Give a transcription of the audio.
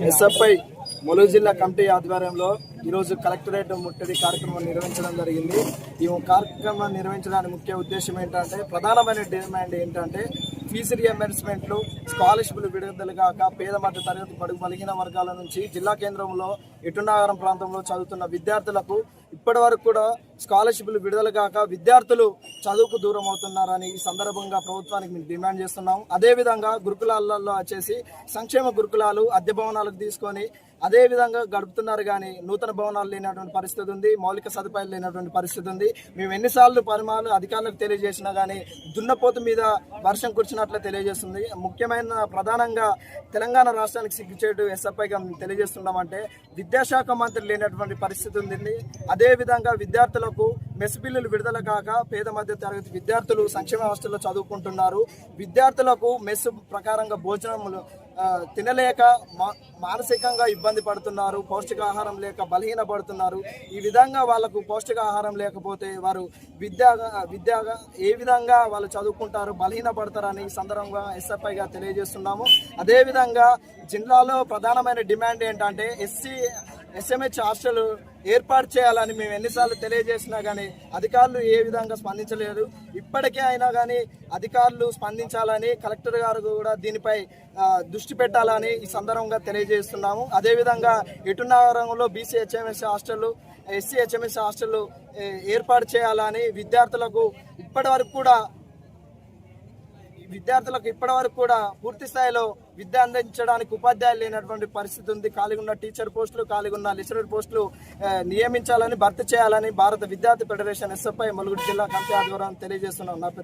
SFI Mulugu జిల్లా committee ఆధ్వర్యంలో ఈరోజు కలెక్టరేట్ ముట్టడి కార్యక్రమం నిర్వహించడం జరిగింది. ఈ కార్యక్రమం నిర్వహించడానికి ముఖ్య ఉద్దేశం ఏంటంటే, ప్రధానమైన డిమాండ్ ఏంటంటే ఫీజు రియంబర్స్మెంట్లు, స్కాలర్షిప్లు విడుదల కాక పేద మధ్య తరగతి బడుగు బలహీన వర్గాల నుంచి జిల్లా కేంద్రంలో ఎటునాగరం ప్రాంతంలో చదువుతున్న విద్యార్థులకు ఇప్పటి వరకు కూడా స్కాలర్షిప్లు విడుదల కాక విద్యార్థులు చదువుకు దూరం అవుతున్నారని ఈ సందర్భంగా ప్రభుత్వానికి మేము డిమాండ్ చేస్తున్నాం. అదేవిధంగా గురుకులాలలో వచ్చేసి సంక్షేమ గురుకులాలు అద్దె భవనాలకు తీసుకొని అదేవిధంగా గడుపుతున్నారు, కానీ నూతన భవనాలు లేనటువంటి పరిస్థితి ఉంది, మౌలిక సదుపాయాలు లేనటువంటి పరిస్థితి ఉంది. మేము ఎన్నిసార్లు పరిమాణాలు అధికారులకు తెలియజేసినా కానీ దున్నపోతు మీద వర్షం కురిచినట్లు తెలియజేస్తుంది. ముఖ్యమైన ప్రధానంగా తెలంగాణ రాష్ట్రానికి సిగ్గుచేటు ఎస్ఎఫ్ఐగా తెలియజేస్తున్నామంటే, విద్యాశాఖ మంత్రి లేనటువంటి పరిస్థితి ఉంది. అదేవిధంగా విద్యార్థులకు మెస్ బిల్లులు విడుదల కాక పేద మధ్య తరగతి విద్యార్థులు సంక్షేమ హాస్టల్లో చదువుకుంటున్నారు. విద్యార్థులకు మెస్ ప్రకారంగా భోజనములు తినలేక మానసికంగా ఇబ్బంది పడుతున్నారు, పౌష్టికాహారం లేక బలహీన పడుతున్నారు. ఈ విధంగా వాళ్ళకు పౌష్టికాహారం లేకపోతే వారు విద్యగా ఏ విధంగా వాళ్ళు చదువుకుంటారు, బలహీన పడతారని ఈ సందర్భంగా ఎస్ఎఫ్ఐగా తెలియజేస్తున్నాము. అదేవిధంగా జిల్లాలో ప్రధానమైన డిమాండ్ ఏంటంటే ఎస్ఎంహెచ్ హాస్టల్ ఏర్పాటు చేయాలని మేము ఎన్నిసార్లు తెలియజేసినా కానీ అధికారులు ఏ విధంగా స్పందించలేరు. ఇప్పటికే అయినా కానీ అధికారులు స్పందించాలని కలెక్టర్ గారు కూడా దీనిపై దృష్టి పెట్టాలని ఈ సందర్భంగా తెలియజేస్తున్నాము. అదేవిధంగా ఎటునగరంలో BC HMS hostel, SC HMS hostel ఏర్పాటు చేయాలని విద్యార్థులకు ఇప్పటి వరకు కూడా పూర్తి స్థాయిలో విద్య అందించడానికి ఉపాధ్యాయులు లేనటువంటి పరిస్థితి ఉంది. ఖాళీగా ఉన్న టీచర్ పోస్టులు, ఖాళీగా ఉన్న లెక్చరర్ పోస్టులు నియమించాలని, భర్తీ చేయాలని భారత విద్యార్థి ఫెడరేషన్ ఎస్ఎఫ్ఐ ములుగు జిల్లా కమిటీ ఆధ్వర్యం తెలియజేస్తున్నాం. నా పేరు